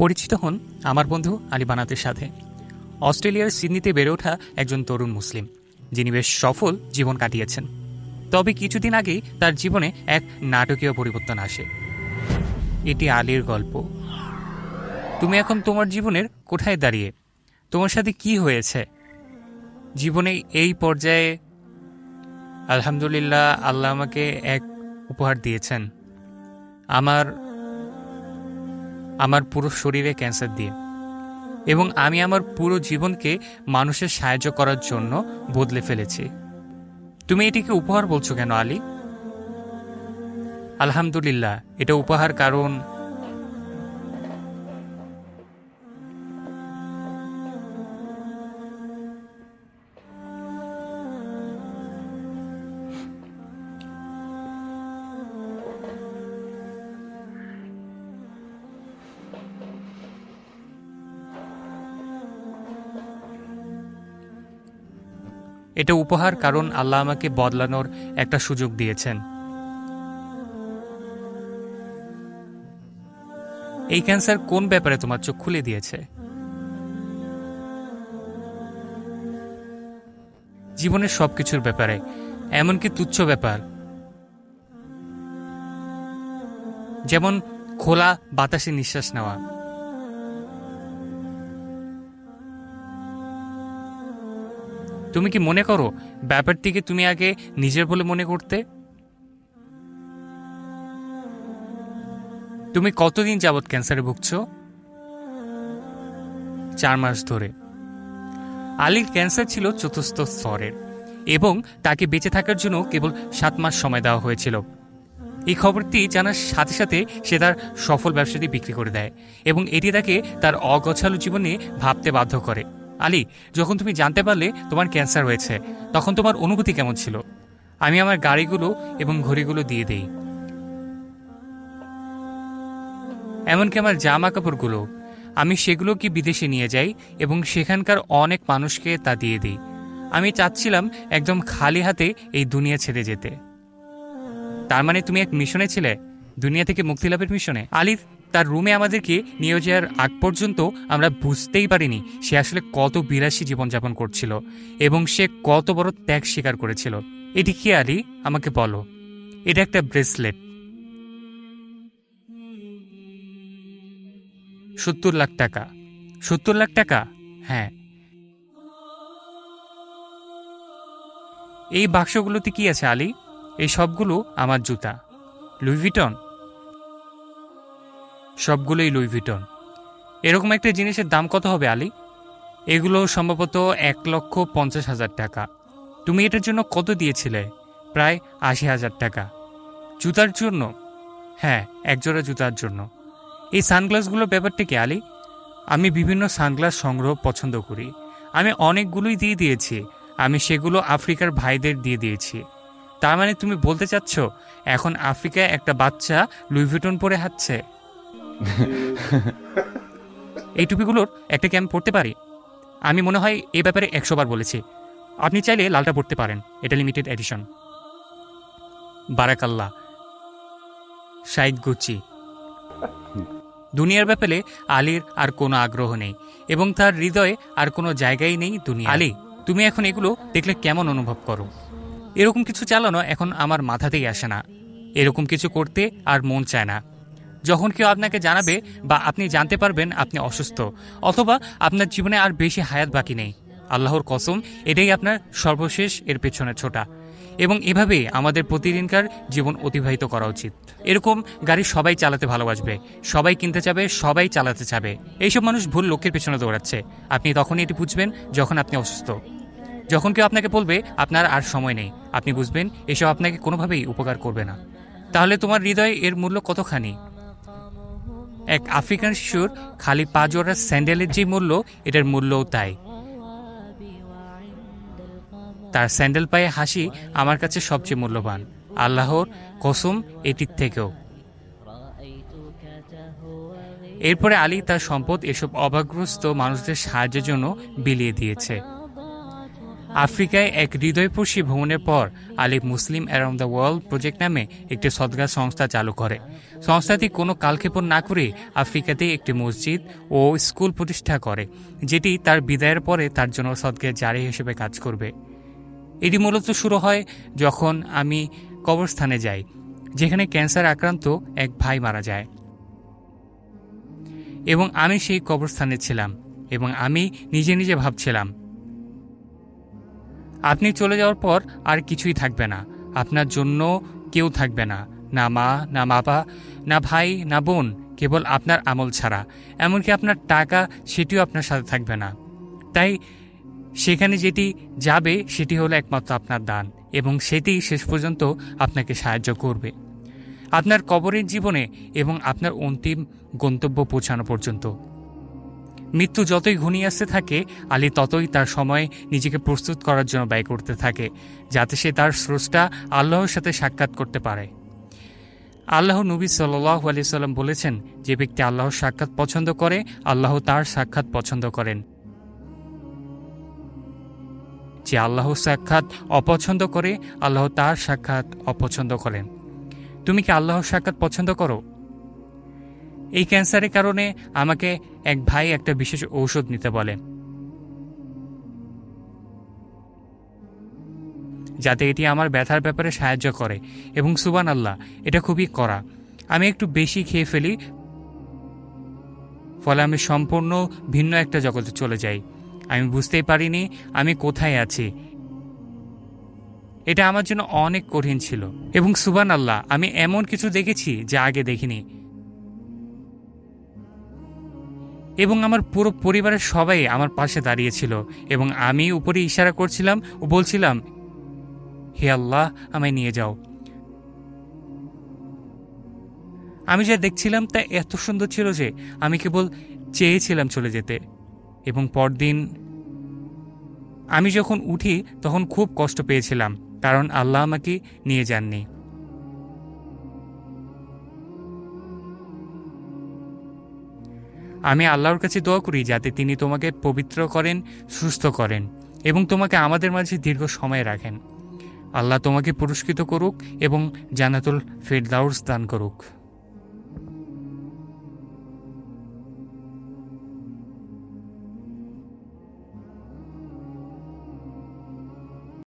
পরিচিত হন আমার বন্ধু আলী বানাতের সাথে। অস্ট্রেলিয়ার সিডনিতে বেড়ে ওঠা একজন তরুণ মুসলিম, যিনি বেশ সফল জীবন কাটিয়েছেন। তবে কিছুদিন আগেই তার জীবনে এক নাটকীয় পরিবর্তন আসে। এটি আলীর গল্প। তুমি এখন তোমার জীবনের কোথায় দাঁড়িয়ে? তোমার সাথে কি হয়েছে জীবনে এই পর্যায়ে? আলহামদুলিল্লাহ, আল্লাহ আমাকে এক উপহার দিয়েছেন, আমার পুরো শরীরে ক্যান্সার দিয়ে, এবং আমি আমার পুরো জীবনকে মানুষের সাহায্য করার জন্য বদলে ফেলেছি। তুমি এটিকে উপহার বলছো কেন আলী? আলহামদুলিল্লাহ, এটা উপহার কারণ আল্লাহ আমাকে বদলানোর একটা সুযোগ দিয়েছেন। এই ক্যান্সার কোন ব্যাপারে তোমার চোখ খুলে দিয়েছে? জীবনের সবকিছুর ব্যাপারে, এমনকি তুচ্ছ ব্যাপার, যেমন খোলা বাতাসে নিঃশ্বাস নেওয়া। তুমি কি মনে করো ব্যাপারটিকে তুমি আগে নিজের বলে মনে করতে? তুমি কতদিন যাবৎ ক্যান্সারে ভুগছ? 4 মাস ধরে। আলীর ক্যান্সার ছিল চতুর্থ স্তরের এবং তাকে বেঁচে থাকার জন্য কেবল 7 মাস সময় দেওয়া হয়েছিল। এই খবরটি জানার সাথে সাথে সে তার সফল ব্যবসাটি বিক্রি করে দেয় এবং এটি তাকে তার অগোছালো জীবনে ভাবতে বাধ্য করে। আলী, যখন তুমি জানতে পারলে তোমার ক্যান্সার হয়েছে, তখন তোমার অনুভূতি কেমন ছিল? আমি আমার গাড়িগুলো এবং ঘড়িগুলো দিয়ে দেই, এমনকি আমার জামা কাপড়গুলো, আমি সেগুলো কি বিদেশে নিয়ে যাই এবং সেখানকার অনেক মানুষকে তা দিয়ে দিই। আমি চাচ্ছিলাম একদম খালি হাতে এই দুনিয়া ছেড়ে যেতে। তার মানে তুমি এক মিশনে ছিলে, দুনিয়া থেকে মুক্তি লাভের মিশনে। আলী তার রুমে আমাদেরকে নিয়ে যাওয়ার আগ পর্যন্ত আমরা বুঝতেই পারিনি সে আসলে কত বিলাসী জীবনযাপন করছিল এবং সে কত বড় ত্যাগ স্বীকার করেছিল। এটি কি আলী, আমাকে বলো? এটা একটা ব্রেসলেট। 70 লাখ টাকা। 70 লাখ টাকা? হ্যাঁ। এই বাক্সগুলোতে কি আছে আলী? এই সবগুলো আমার জুতা। Louis Vuitton? সবগুলোই লুই ভিটন। এরকম একটা জিনিসের দাম কত হবে আলী? এগুলো সম্ভবত 1,50,000 টাকা। তুমি এটার জন্য কত দিয়েছিলে? প্রায় 80,000 টাকা। জুতার জন্য? হ্যাঁ, একজোড়া জুতার জন্য। এই সানগ্লাসগুলোর ব্যাপারটা কি আলী? আমি বিভিন্ন সানগ্লাস সংগ্রহ পছন্দ করি। আমি অনেকগুলোই দিয়ে দিয়েছি। আমি সেগুলো আফ্রিকার ভাইদের দিয়ে দিয়েছি। তার মানে তুমি বলতে চাচ্ছ এখন আফ্রিকায় একটা বাচ্চা লুই ভিটন পরে হাঁটছে? এই টুপিগুলোর একটা কি আমি পড়তে পারি? আমি মনে হয় এই ব্যাপারে 100 বার বলেছি। আপনি চাইলে লালটা পড়তে পারেন, এটা লিমিটেড এডিশন। বারাকাল্লাহ। শাইদ গুচি। দুনিয়ার ব্যাপারে আলীর আর কোনো আগ্রহ নেই এবং তার হৃদয়ে আর কোনো জায়গাই নেই দুনিয়া। আলী, তুমি এখন এগুলো দেখলে কেমন অনুভব করো? এরকম কিছু চালানো এখন আমার মাথাতেই আসে না। এরকম কিছু করতে আর মন চায় না। যখন কেউ আপনাকে জানাবে বা আপনি জানতে পারবেন আপনি অসুস্থ অথবা আপনার জীবনে আর বেশি হায়াত বাকি নেই, আল্লাহর কসম এটাই আপনার সর্বশেষ এর পেছনে ছোটা। এবং এভাবেই আমাদের প্রতিদিনকার জীবন অতিবাহিত করা উচিত। এরকম গাড়ি সবাই চালাতে ভালোবাসবে, সবাই কিনতে চাবে, সবাই চালাতে চাবে। এইসব মানুষ ভুল লোকের পেছনে দৌড়াচ্ছে। আপনি তখনই এটি বুঝবেন যখন আপনি অসুস্থ। যখন কেউ আপনাকে বলবে আপনার আর সময় নেই, আপনি বুঝবেন এসব আপনাকে কোনোভাবেই উপকার করবে না। তাহলে তোমার হৃদয়ে এর মূল্য কতখানি? এক আফ্রিকান শিশুর খালি পা জোড়া স্যান্ডেলের যে মূল্য, এটার মূল্যও তাই। তার স্যান্ডেল পায়ে হাসি আমার কাছে সবচেয়ে মূল্যবান, আল্লাহর কসম এটির থেকেও। এরপরে আলী তার সম্পদ এসব অভাবগ্রস্ত মানুষদের সাহায্যের জন্য বিলিয়ে দিয়েছে। আফ্রিকায় এক হৃদয়স্পর্শী ভ্রমণের পর আলী মুসলিম অ্যারাউন্ড দ্য ওয়ার্ল্ড প্রজেক্ট নামে একটি সদকা সংস্থা চালু করে। সংস্থাটি কোনো কালক্ষেপণ না করে আফ্রিকাতে একটি মসজিদ ও স্কুল প্রতিষ্ঠা করে, যেটি তার বিদায়ের পরে তার জন্য সদকা জারি হিসেবে কাজ করবে। এটি মূলত শুরু হয় যখন আমি কবরস্থানে যাই, যেখানে ক্যান্সার আক্রান্ত এক ভাই মারা যায়, এবং আমি সেই কবরস্থানে ছিলাম এবং আমি নিজে নিজে ভাবছিলাম, আপনি চলে যাওয়ার পর আর কিছুই থাকবে না, আপনার জন্য কেউ থাকবে না, না মা, না বাবা, না ভাই, না বোন, কেবল আপনার আমল ছাড়া, এমনকি আপনার টাকা সেটিও আপনার সাথে থাকবে না। তাই সেখানে যেটি যাবে সেটি হলো একমাত্র আপনার দান, এবং সেটি শেষ পর্যন্ত আপনাকে সাহায্য করবে আপনার কবরের জীবনে এবং আপনার অন্তিম গন্তব্য পৌঁছানো পর্যন্ত। মৃত্যু যতই ঘনিয়ে আসতে থাকে, আলী ততই তার সময় নিজেকে প্রস্তুত করার জন্য ব্যয় করতে থাকে, যাতে সে তার স্রষ্টা আল্লাহর সাথে সাক্ষাৎ করতে পারে। আল্লাহ নবী সাল্লাল্লাহু আলাইহি সাল্লাম বলেছেন, যে ব্যক্তি আল্লাহর সাক্ষাৎ পছন্দ করে, আল্লাহ তার সাক্ষাৎ পছন্দ করেন। যে আল্লাহর সাক্ষাৎ অপছন্দ করে, আল্লাহ তার সাক্ষাৎ অপছন্দ করেন। তুমি কি আল্লাহর সাক্ষাৎ পছন্দ করো? এই ক্যান্সারের কারণে আমাকে এক ভাই একটা বিশেষ ঔষধ নিতে বলে, যাতে এটি আমার ব্যথার ব্যাপারে সাহায্য করে, এবং সুবহানাল্লাহ, এটা খুবই কড়া। আমি একটু বেশি খেয়ে ফেলি, ফলে আমি সম্পূর্ণ ভিন্ন একটা জগতে চলে যাই। আমি বুঝতেই পারিনি আমি কোথায় আছি। এটা আমার জন্য অনেক কঠিন ছিল, এবং সুবহানাল্লাহ, আমি এমন কিছু দেখেছি যা আগে দেখিনি, এবং আমার পুরো পরিবারের সবাই আমার পাশে দাঁড়িয়েছিল, এবং আমি উপরে ইশারা করছিলাম ও বলছিলাম, হে আল্লাহ, আমায় নিয়ে যাও। আমি যা দেখছিলাম তা এত সুন্দর ছিল যে আমি কেবল চেয়েছিলাম চলে যেতে। এবং পরদিন আমি যখন উঠি তখন খুব কষ্ট পেয়েছিলাম, কারণ আল্লাহ আমাকে নিয়ে যাননি। আমি আল্লাহর কাছে দোয়া করি যাতে তিনি তোমাকে পবিত্র করেন, সুস্থ করেন, এবং তোমাকে আমাদের মাঝে দীর্ঘ সময় রাখেন। আল্লাহ তোমাকে পুরস্কৃত করুক এবং জান্নাতুল ফেরদাউস দান করুক।